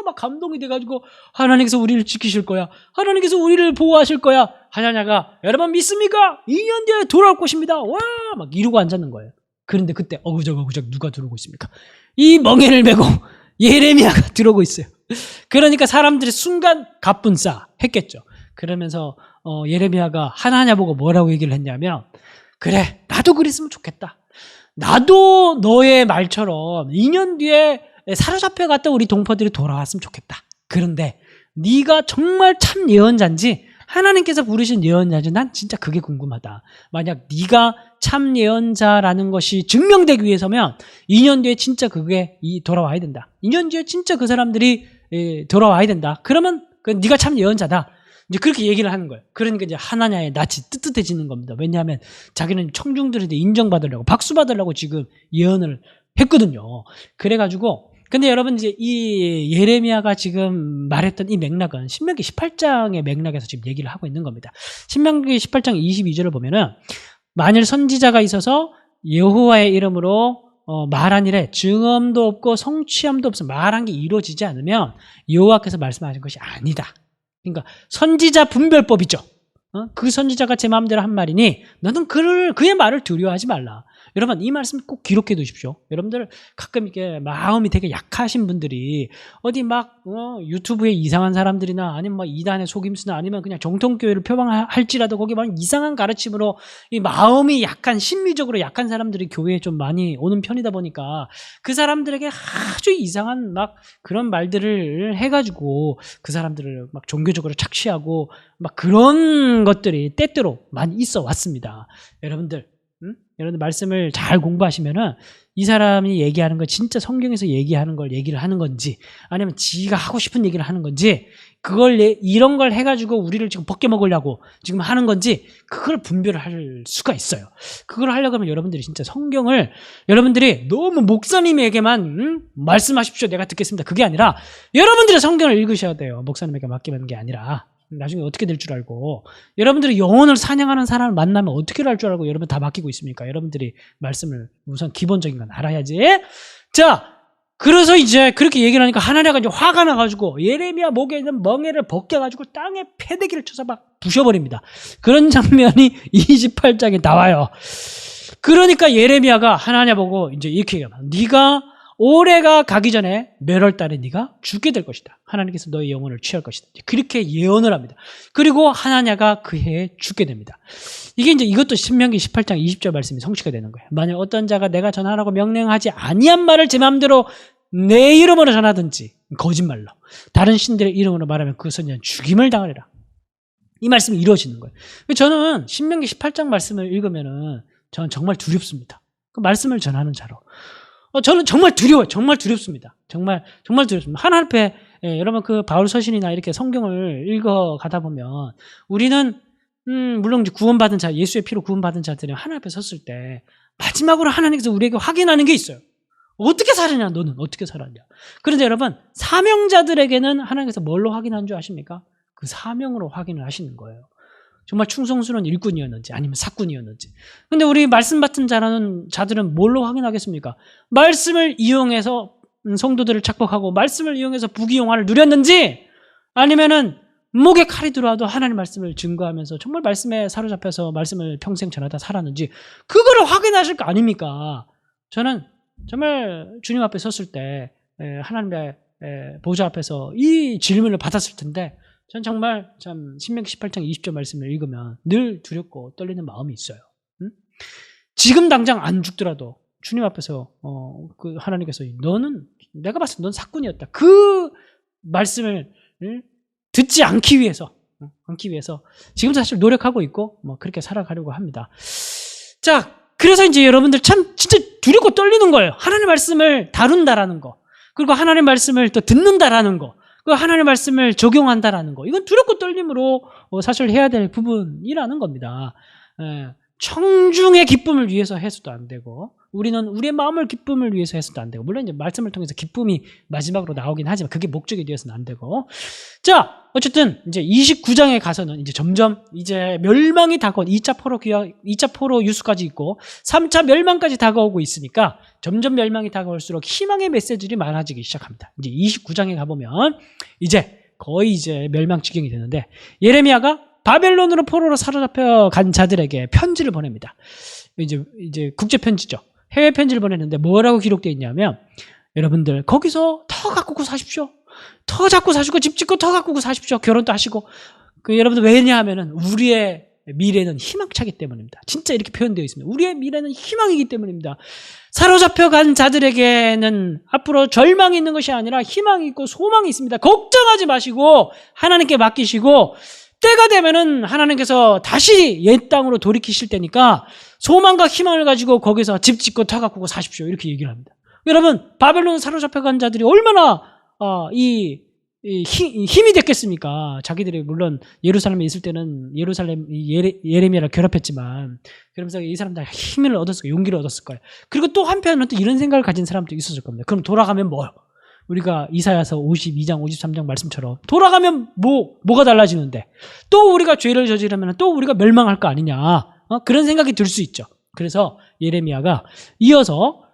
막 감동이 돼가지고 하나님께서 우리를 지키실 거야. 하나님께서 우리를 보호하실 거야. 하냐냐가 여러분 믿습니까? 2년 뒤에 돌아올 것입니다. 와! 막 이러고 앉았는 거예요. 그런데 그때 어그적 누가 들어오고 있습니까? 이 멍에를 메고 예레미야가 들어오고 있어요. 그러니까 사람들이 순간 갑분싸 했겠죠. 그러면서 예레미야가 하나냐 보고 뭐라고 얘기를 했냐면 그래 나도 그랬으면 좋겠다. 나도 너의 말처럼 2년 뒤에 사로잡혀 갔다 우리 동포들이 돌아왔으면 좋겠다. 그런데 네가 정말 참 예언자인지 하나님께서 부르신 예언자인지 난 진짜 그게 궁금하다. 만약 네가 참 예언자라는 것이 증명되기 위해서면 2년 뒤에 진짜 그게 돌아와야 된다. 2년 뒤에 진짜 그 사람들이 돌아와야 된다. 그러면 네가 참 예언자다. 이제 그렇게 얘기를 하는 거예요. 그러니까 이제 하나냐의 낯이 뜨뜻해지는 겁니다. 왜냐하면 자기는 청중들한테 인정받으려고 박수 받으려고 지금 예언을 했거든요. 그래가지고 근데 여러분 이제 이 예레미야가 지금 말했던 이 맥락은 신명기 18장의 맥락에서 지금 얘기를 하고 있는 겁니다. 신명기 18장 22절을 보면은 만일 선지자가 있어서 여호와의 이름으로 말한 일에 증언도 없고 성취함도 없어 말한 게 이루어지지 않으면 여호와께서 말씀하신 것이 아니다. 그러니까 선지자 분별법이죠. 그 선지자가 제 마음대로 한 말이니 너는 그의 말을 두려워하지 말라. 여러분 이 말씀 꼭 기록해 두십시오. 여러분들 가끔 이렇게 마음이 되게 약하신 분들이 어디 막 유튜브에 이상한 사람들이나 아니면 막 이단의 속임수나 아니면 그냥 정통교회를 표방할지라도 거기 막 이상한 가르침으로 이 마음이 약간 심리적으로 약한 사람들이 교회에 좀 많이 오는 편이다 보니까 그 사람들에게 아주 이상한 막 그런 말들을 해가지고 그 사람들을 막 종교적으로 착취하고 막 그런 것들이 때때로 많이 있어 왔습니다. 여러분들 여러분들 말씀을 잘 공부하시면은 이 사람이 얘기하는 거 진짜 성경에서 얘기하는 걸 얘기를 하는 건지 아니면 지가 하고 싶은 얘기를 하는 건지 그걸 이런 걸 해가지고 우리를 지금 벗겨먹으려고 지금 하는 건지 그걸 분별을 할 수가 있어요. 그걸 하려고 하면 여러분들이 진짜 성경을 여러분들이 너무 목사님에게만 말씀하십시오 내가 듣겠습니다 그게 아니라 여러분들이 성경을 읽으셔야 돼요. 목사님에게 맡기는 게 아니라 나중에 어떻게 될 줄 알고 여러분들이 영혼을 사냥하는 사람을 만나면 어떻게 할 줄 알고 여러분 다 맡기고 있습니까? 여러분들이 말씀을 우선 기본적인 건 알아야지. 자, 그래서 이제 그렇게 얘기를 하니까 하나냐가 이제 화가 나가지고 예레미야 목에 있는 멍에를 벗겨가지고 땅에 패대기를 쳐서 막 부셔버립니다. 그런 장면이 28장에 나와요. 그러니까 예레미야가 하나냐 보고 이제 이렇게 얘기합니다. 네가 올해가 가기 전에 몇 월 달에 네가 죽게 될 것이다. 하나님께서 너의 영혼을 취할 것이다. 그렇게 예언을 합니다. 그리고 하나냐가 그 해에 죽게 됩니다. 이게 이제 이것도 신명기 18장 20절 말씀이 성취가 되는 거예요. 만약 어떤 자가 내가 전하라고 명령하지 아니한 말을 제 마음대로 내 이름으로 전하든지 거짓말로 다른 신들의 이름으로 말하면 그 선지자는 죽임을 당하리라. 이 말씀이 이루어지는 거예요. 저는 신명기 18장 말씀을 읽으면은 저는 정말 두렵습니다. 그 말씀을 전하는 자로. 저는 정말 두려워요. 정말 두렵습니다. 정말 두렵습니다. 하나님 앞에 여러분 그 바울 서신이나 이렇게 성경을 읽어가다 보면 우리는 물론 이제 구원받은 자, 예수의 피로 구원받은 자들이 하나님 앞에 섰을 때 마지막으로 하나님께서 우리에게 확인하는 게 있어요. 어떻게 살았냐? 너는 어떻게 살았냐? 그런데 여러분 사명자들에게는 하나님께서 뭘로 확인하는 줄 아십니까? 그 사명으로 확인을 하시는 거예요. 정말 충성스러운 일꾼이었는지 아니면 사꾼이었는지. 근데 우리 말씀 받은 자들은 뭘로 확인하겠습니까? 말씀을 이용해서 성도들을 착복하고 말씀을 이용해서 부귀영화를 누렸는지 아니면은 목에 칼이 들어와도 하나님 말씀을 증거하면서 정말 말씀에 사로잡혀서 말씀을 평생 전하다 살았는지 그거를 확인하실 거 아닙니까? 저는 정말 주님 앞에 섰을 때 하나님의 보좌 앞에서 이 질문을 받았을 텐데 전 정말 참 신명기 18장 20절 말씀을 읽으면 늘 두렵고 떨리는 마음이 있어요. 지금 당장 안 죽더라도 주님 앞에서 그 하나님께서 너는 내가 봤을 때 넌 사꾼이었다. 그 말씀을 듣지 않기 위해서 지금 사실 노력하고 있고 뭐 그렇게 살아가려고 합니다. 자, 그래서 이제 여러분들 참 진짜 두렵고 떨리는 거예요. 하나님 말씀을 다룬다라는 거, 그리고 하나님 말씀을 또 듣는다라는 거. 그 하나님의 말씀을 적용한다라는 거, 이건 두렵고 떨림으로 사실 해야 될 부분이라는 겁니다. 청중의 기쁨을 위해서 해서도 안 되고, 우리는 우리의 마음을 기쁨을 위해서 해서도 안 되고, 물론 이제 말씀을 통해서 기쁨이 마지막으로 나오긴 하지만 그게 목적이 되어서는 안 되고. 자, 어쨌든 이제 29장에 가서는 이제 점점 이제 멸망이 다가온 2차 포로 유수까지 있고 3차 멸망까지 다가오고 있으니까 점점 멸망이 다가올수록 희망의 메시지들이 많아지기 시작합니다. 이제 29장에 가보면 이제 거의 이제 멸망 지경이 되는데, 예레미야가 바벨론으로 포로로 사로잡혀 간 자들에게 편지를 보냅니다. 이제 국제 편지죠. 해외 편지를 보냈는데 뭐라고 기록되어 있냐면, 여러분들 거기서 더 가꾸고 사십시오. 더 잡고 사시고 집 짓고 더 가꾸고 사십시오. 결혼도 하시고. 여러분들 왜냐하면은 우리의 미래는 희망차기 때문입니다. 진짜 이렇게 표현되어 있습니다. 우리의 미래는 희망이기 때문입니다. 사로잡혀 간 자들에게는 앞으로 절망이 있는 것이 아니라 희망이 있고 소망이 있습니다. 걱정하지 마시고 하나님께 맡기시고, 때가 되면은 하나님께서 다시 옛 땅으로 돌이키실 때니까 소망과 희망을 가지고 거기서 집 짓고 터 가꾸고 사십시오. 이렇게 얘기를 합니다. 여러분, 바벨론 사로잡혀 간 자들이 얼마나 힘이 됐겠습니까? 자기들이 물론 예루살렘에 있을 때는 예레미야를 괴롭혔지만, 그러면서 이 사람들 힘을 얻었을 거예요. 용기를 얻었을 거예요. 그리고 또 한편으로는 또 이런 생각을 가진 사람도 있었을 겁니다. 그럼 돌아가면 뭐요? 우리가 이사야서 52장, 53장 말씀처럼 돌아가면 뭐가 달라지는데, 또 우리가 죄를 저지르면 또 우리가 멸망할 거 아니냐, 그런 생각이 들 수 있죠. 그래서 예레미야가 이어서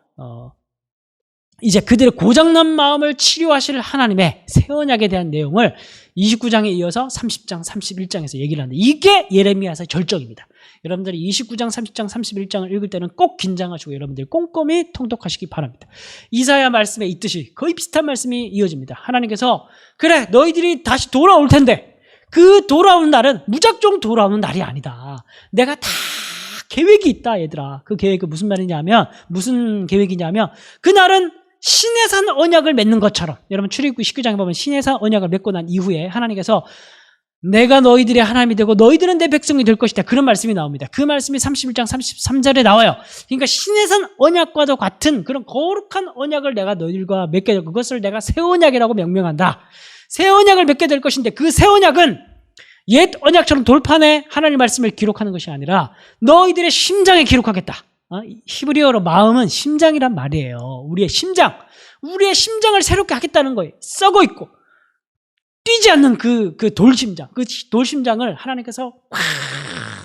이제 그들의 고장난 마음을 치료하실 하나님의 새 언약에 대한 내용을 29장에 이어서 30장, 31장에서 얘기를 하는데, 이게 예레미야서의 절정입니다. 여러분들이 29장, 30장, 31장을 읽을 때는 꼭 긴장하시고 여러분들이 꼼꼼히 통독하시기 바랍니다. 이사야 말씀에 있듯이 거의 비슷한 말씀이 이어집니다. 하나님께서 그래, 너희들이 다시 돌아올 텐데 그 돌아오는 날은 무작정 돌아오는 날이 아니다. 내가 다 계획이 있다, 얘들아. 그 계획은 무슨 계획이냐면 그날은 신의 산 언약을 맺는 것처럼, 여러분 출애굽기 19장에 보면 신의 산 언약을 맺고 난 이후에 하나님께서 내가 너희들의 하나님이 되고 너희들은 내 백성이 될 것이다, 그런 말씀이 나옵니다. 그 말씀이 31장 33절에 나와요. 그러니까 신의 산 언약과도 같은 그런 거룩한 언약을 내가 너희들과 맺게 될, 그것을 내가 새 언약이라고 명명한다. 새 언약을 맺게 될 것인데, 그 새 언약은 옛 언약처럼 돌판에 하나님의 말씀을 기록하는 것이 아니라 너희들의 심장에 기록하겠다. 히브리어로 마음은 심장이란 말이에요. 우리의 심장을 새롭게 하겠다는 거예요. 썩어 있고 뛰지 않는 그 돌심장, 그 돌심장을 하나님께서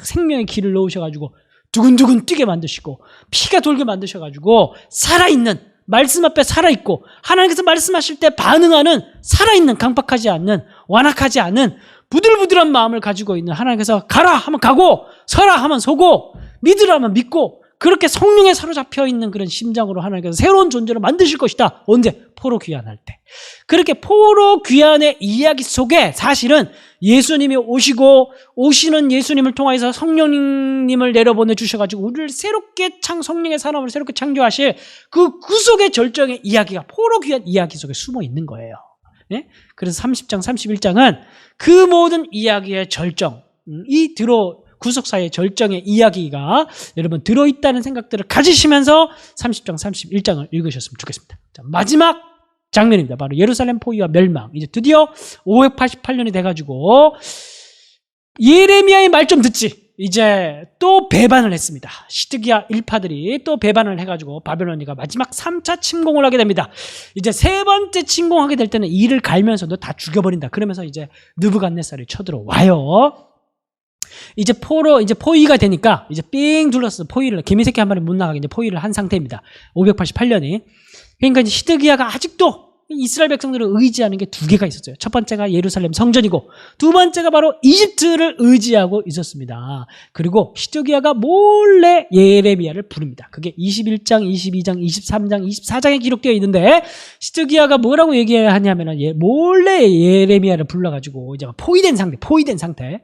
생명의 기를 넣으셔가지고 두근두근 뛰게 만드시고 피가 돌게 만드셔가지고 살아있는, 말씀 앞에 살아있고 하나님께서 말씀하실 때 반응하는 살아있는, 강박하지 않는, 완악하지 않은 부들부들한 마음을 가지고 있는, 하나님께서 가라 하면 가고 서라 하면 서고 믿으라 하면 믿고, 그렇게 성령에 사로잡혀 있는 그런 심장으로 하나님께서 새로운 존재를 만드실 것이다. 언제? 포로 귀환할 때. 그렇게 포로 귀환의 이야기 속에 사실은 예수님이 오시는 예수님을 통해서 성령님을 내려보내 주셔가지고 우리를 새롭게 성령의 산업을 새롭게 창조하실 그 구속의 절정의 이야기가 포로 귀환 이야기 속에 숨어 있는 거예요. 네? 그래서 30장, 31장은 그 모든 이야기의 절정, 구속사의 절정의 이야기가 여러분 들어있다는 생각들을 가지시면서 30장, 31장을 읽으셨으면 좋겠습니다. 자, 마지막 장면입니다. 바로 예루살렘 포위와 멸망. 이제 드디어 588년이 돼가지고 예레미야의 말 좀 듣지. 이제 또 배반을 했습니다. 시드기야 일파들이 또 배반을 해가지고 바벨론이가 마지막 3차 침공을 하게 됩니다. 이제 세 번째 침공하게 될 때는 이를 갈면서 너 다 죽여버린다. 그러면서 이제 느부갓네살이 쳐들어와요. 이제 포위가 되니까 이제 삥 둘러서 포위를, 개미새끼 한 마리 못 나가게 이제 포위를 한 상태입니다. 588년이. 그러니까 이제 시드기야가 아직도 이스라엘 백성들을 의지하는 게 두 개가 있었어요. 첫 번째가 예루살렘 성전이고 두 번째가 바로 이집트를 의지하고 있었습니다. 그리고 시드기야가 몰래 예레미야를 부릅니다. 그게 21장, 22장, 23장, 24장에 기록되어 있는데, 시드기야가 뭐라고 얘기하냐면은 몰래 예레미야를 불러가지고 이제 포위된 상태.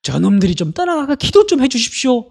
저놈들이 좀 떠나가가 기도 좀 해주십시오.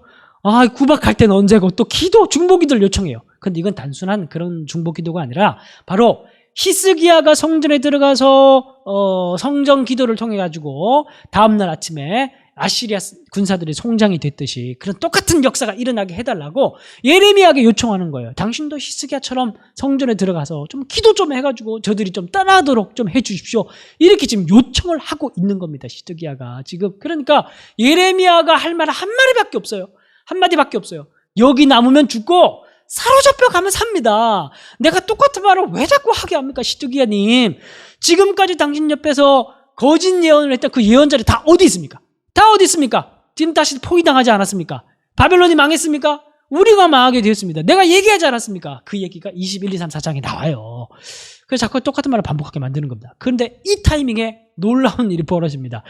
구박할 때는 언제고 또 중보기도를 요청해요. 근데 이건 단순한 그런 중보기도가 아니라 바로 히스기야가 성전에 들어가서 성전 기도를 통해 가지고 다음날 아침에 아시리아 군사들이 송장이 됐듯이 그런 똑같은 역사가 일어나게 해달라고 예레미야에게 요청하는 거예요. 당신도 히스기야처럼 성전에 들어가서 좀 기도 좀 해가지고 저들이 좀 떠나도록 좀 해주십시오. 이렇게 지금 요청을 하고 있는 겁니다. 히스기야가 지금. 그러니까 예레미야가 할 말 한 마디밖에 없어요. 한마디밖에 없어요. 여기 남으면 죽고 사로잡혀 가면 삽니다. 내가 똑같은 말을 왜 자꾸 하게 합니까, 시드기야님? 지금까지 당신 옆에서 거짓 예언을 했던 그 예언자들이 다 어디 있습니까? 다 어디 있습니까? 지금 다시 포위당하지 않았습니까? 바벨론이 망했습니까? 우리가 망하게 되었습니다. 내가 얘기하지 않았습니까? 그 얘기가 21, 2, 3, 4장에 나와요. 그래서 자꾸 똑같은 말을 반복하게 만드는 겁니다. 그런데 이 타이밍에 놀라운 일이 벌어집니다.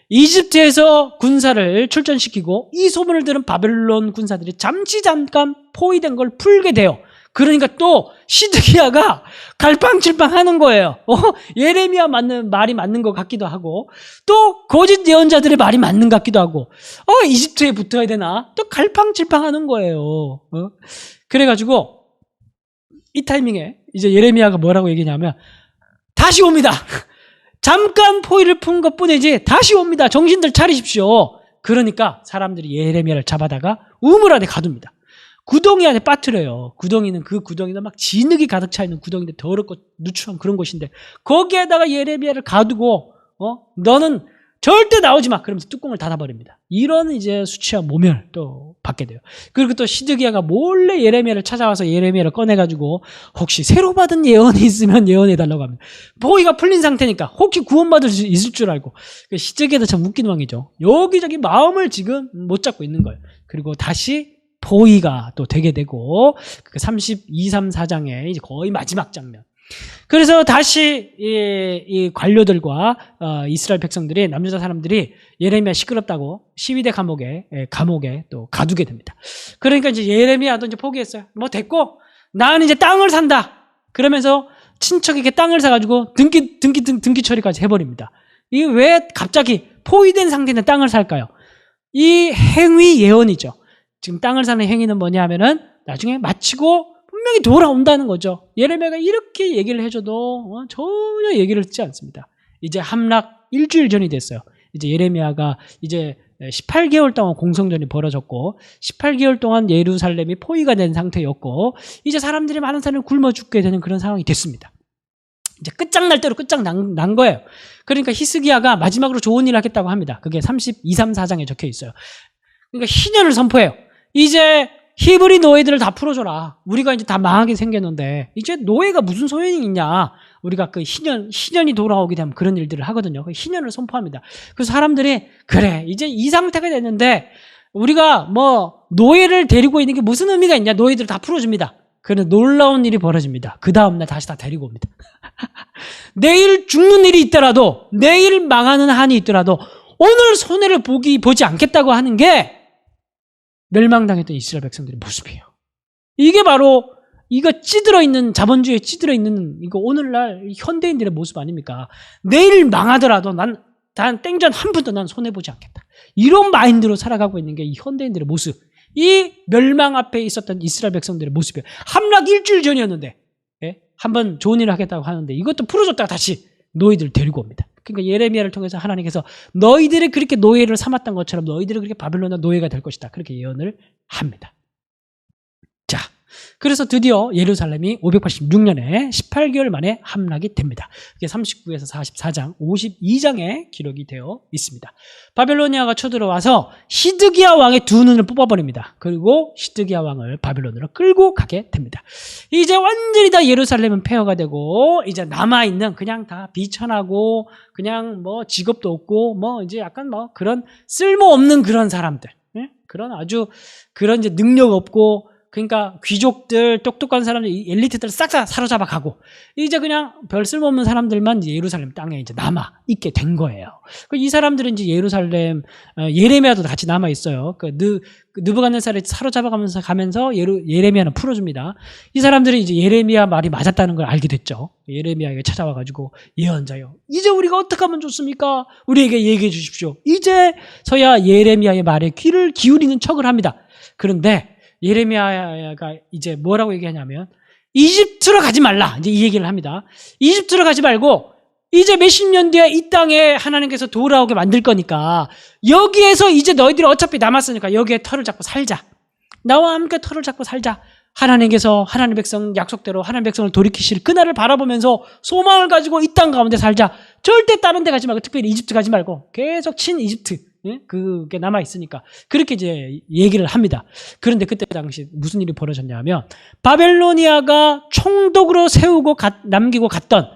이집트에서 군사를 출전시키고 이 소문을 들은 바벨론 군사들이 잠깐 포위된 걸 풀게 돼요. 그러니까 또 시드기야가 갈팡질팡 하는 거예요. 예레미야 말이 맞는 것 같기도 하고, 또 거짓 예언자들의 말이 맞는 것 같기도 하고, 이집트에 붙어야 되나? 또 갈팡질팡 하는 거예요. 그래가지고 이 타이밍에 이제 예레미야가 뭐라고 얘기냐면, 다시 옵니다. 잠깐 포위를 푼 것뿐이지 다시 옵니다. 정신들 차리십시오. 그러니까 사람들이 예레미야를 잡아다가 우물 안에 가둡니다. 구덩이 안에 빠뜨려요. 구덩이는 그 구덩이는 막 진흙이 가득 차 있는 구덩이인데 더럽고 누추한 그런 곳인데 거기에다가 예레미야를 가두고 너는 절대 나오지 마. 그러면서 뚜껑을 닫아버립니다. 이런 이제 수치와 모멸 또 받게 돼요. 그리고 또 시드기야가 몰래 예레미야를 찾아와서 예레미야를 꺼내가지고 혹시 새로 받은 예언이 있으면 예언해달라고 합니다. 포위가 풀린 상태니까 혹시 구원받을 수 있을 줄 알고. 시드기야도 참 웃긴 왕이죠. 여기저기 마음을 지금 못 잡고 있는 거예요. 그리고 다시 포위가 또 되게 되고 32, 3, 4장의 이제 거의 마지막 장면. 그래서 다시 이 관료들과 이스라엘 백성들이 남유다 사람들이 예레미야 시끄럽다고 시위대 감옥에 또 가두게 됩니다. 그러니까 이제 예레미야도 이제 포기했어요. 뭐 됐고 나는 이제 땅을 산다. 그러면서 친척에게 땅을 사가지고 등기 처리까지 해버립니다. 이게 왜 갑자기 포위된 상태인데 땅을 살까요? 이 행위 예언이죠. 지금 땅을 사는 행위는 뭐냐 하면은 나중에 마치고 분명히 돌아온다는 거죠. 예레미야가 이렇게 얘기를 해줘도 전혀 얘기를 듣지 않습니다. 이제 함락 일주일 전이 됐어요. 이제 예레미야가 이제 18개월 동안 공성전이 벌어졌고 18개월 동안 예루살렘이 포위가 된 상태였고 이제 사람들이 많은 사람이 굶어 죽게 되는 그런 상황이 됐습니다. 이제 끝장날 대로 끝장난 거예요. 그러니까 히스기야가 마지막으로 좋은 일을 하겠다고 합니다. 그게 32, 3, 4장에 적혀 있어요. 그러니까 희년을 선포해요. 이제 히브리 노예들을 다 풀어줘라. 우리가 이제 다 망하게 생겼는데 이제 노예가 무슨 소용이 있냐. 우리가 그 희년이 돌아오게 되면 그런 일들을 하거든요. 그 희년을 선포합니다. 그래서 사람들이 그래 이제 이 상태가 됐는데 우리가 뭐 노예를 데리고 있는 게 무슨 의미가 있냐. 노예들을 다 풀어줍니다. 그런데 놀라운 일이 벌어집니다. 그 다음날 다시 다 데리고 옵니다. 내일 죽는 일이 있더라도 내일 망하는 한이 있더라도 오늘 손해를 보지 않겠다고 하는 게 멸망당했던 이스라엘 백성들의 모습이에요. 이게 바로 이거 자본주의에 찌들어 있는 이거 오늘날 현대인들의 모습 아닙니까? 내일 망하더라도 난 땡전 한 푼도 난 손해보지 않겠다. 이런 마인드로 살아가고 있는 게 이 현대인들의 모습. 이 멸망 앞에 있었던 이스라엘 백성들의 모습이에요. 함락 일주일 전이었는데 한번 좋은 일을 하겠다고 하는데 이것도 풀어줬다가 다시 노예들 데리고 옵니다. 그러니까 예레미야를 통해서 하나님께서 너희들이 그렇게 노예를 삼았던 것처럼 너희들이 그렇게 바벨론의 노예가 될 것이다. 그렇게 예언을 합니다. 자, 그래서 드디어 예루살렘이 586년에 18개월 만에 함락이 됩니다. 그게 39에서 44장, 52장에 기록이 되어 있습니다. 바벨로니아가 쳐들어와서 시드기야 왕의 두 눈을 뽑아버립니다. 그리고 시드기야 왕을 바벨론으로 끌고 가게 됩니다. 이제 완전히 다 예루살렘은 폐허가 되고 이제 남아있는 그냥 다 비천하고 그냥 뭐 직업도 없고 뭐 이제 약간 뭐 그런 쓸모없는 그런 사람들, 그런 아주 그런 이제 능력 없고 그러니까 귀족들, 똑똑한 사람들, 엘리트들 싹 다 사로잡아 가고 이제 그냥 별 쓸모없는 사람들만 이제 예루살렘 땅에 이제 남아 있게 된 거예요. 이 사람들은 이제 예루살렘 예레미야도 같이 남아 있어요. 느부갓네살을 사로잡아가면서 예레미야는 풀어줍니다. 이 사람들이 이제 예레미야 말이 맞았다는 걸 알게 됐죠. 예레미야에게 찾아와가지고 예언자요. 이제 우리가 어떻게 하면 좋습니까? 우리에게 얘기해 주십시오. 이제서야 예레미야의 말에 귀를 기울이는 척을 합니다. 그런데 예레미야가 이제 뭐라고 얘기하냐면 이집트로 가지 말라. 이제 이 얘기를 합니다. 이집트로 가지 말고 이제 몇십 년 뒤에 이 땅에 하나님께서 돌아오게 만들 거니까 여기에서 이제 너희들이 어차피 남았으니까 여기에 터를 잡고 살자. 나와 함께 터를 잡고 살자. 하나님께서 하나님 백성 약속대로 하나님 백성을 돌이키실 그날을 바라보면서 소망을 가지고 이 땅 가운데 살자. 절대 다른 데 가지 말고 특별히 이집트 가지 말고 계속 친 이집트 예? 그게 남아 있으니까 그렇게 이제 얘기를 합니다. 그런데 그때 당시 무슨 일이 벌어졌냐면 바벨로니아가 총독으로 세우고 남기고 갔던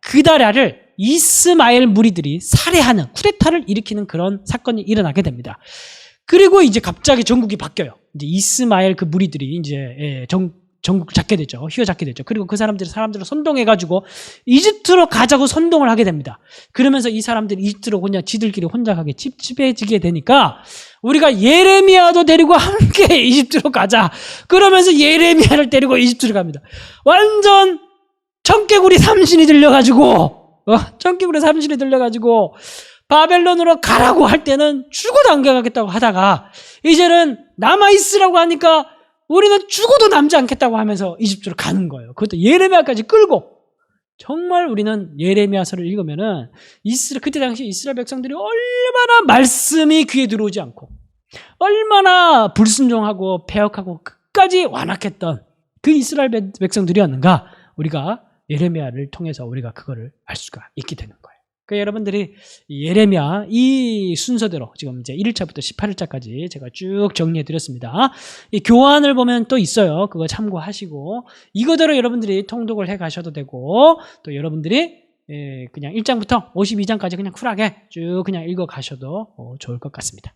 그다랴를 이스마엘 무리들이 살해하는 쿠데타를 일으키는 그런 사건이 일어나게 됩니다. 그리고 이제 갑자기 전국이 바뀌어요. 이제 이스마엘 그 무리들이 이제 전국을 잡게 되죠. 휘어잡게 되죠. 그리고 그 사람들을 선동해가지고 이집트로 가자고 선동을 하게 됩니다. 그러면서 이 사람들이 이집트로 그냥 지들끼리 혼자 가게 찝찝해지게 되니까 우리가 예레미야도 데리고 함께 이집트로 가자. 그러면서 예레미야를 데리고 이집트로 갑니다. 완전 청개구리 삼신이 들려가지고 바벨론으로 가라고 할 때는 죽어도 안 가겠다고 하다가 이제는 남아있으라고 하니까 우리는 죽어도 남지 않겠다고 하면서 이집트로 가는 거예요. 그것도 예레미야까지 끌고. 정말 우리는 예레미야서를 읽으면은 그때 당시 이스라엘 백성들이 얼마나 말씀이 귀에 들어오지 않고 얼마나 불순종하고 패역하고 끝까지 완악했던 그 이스라엘 백성들이었는가 우리가 예레미야를 통해서 우리가 그거를 알 수가 있게 되는 거예요. 그러니까 여러분들이 예레미야 이 순서대로 지금 이제 1일차부터 18일차까지 제가 쭉 정리해 드렸습니다. 이 교환을 보면 또 있어요. 그거 참고하시고 이거대로 여러분들이 통독을 해 가셔도 되고 또 여러분들이 그냥 1장부터 52장까지 그냥 쿨하게 쭉 그냥 읽어 가셔도 좋을 것 같습니다.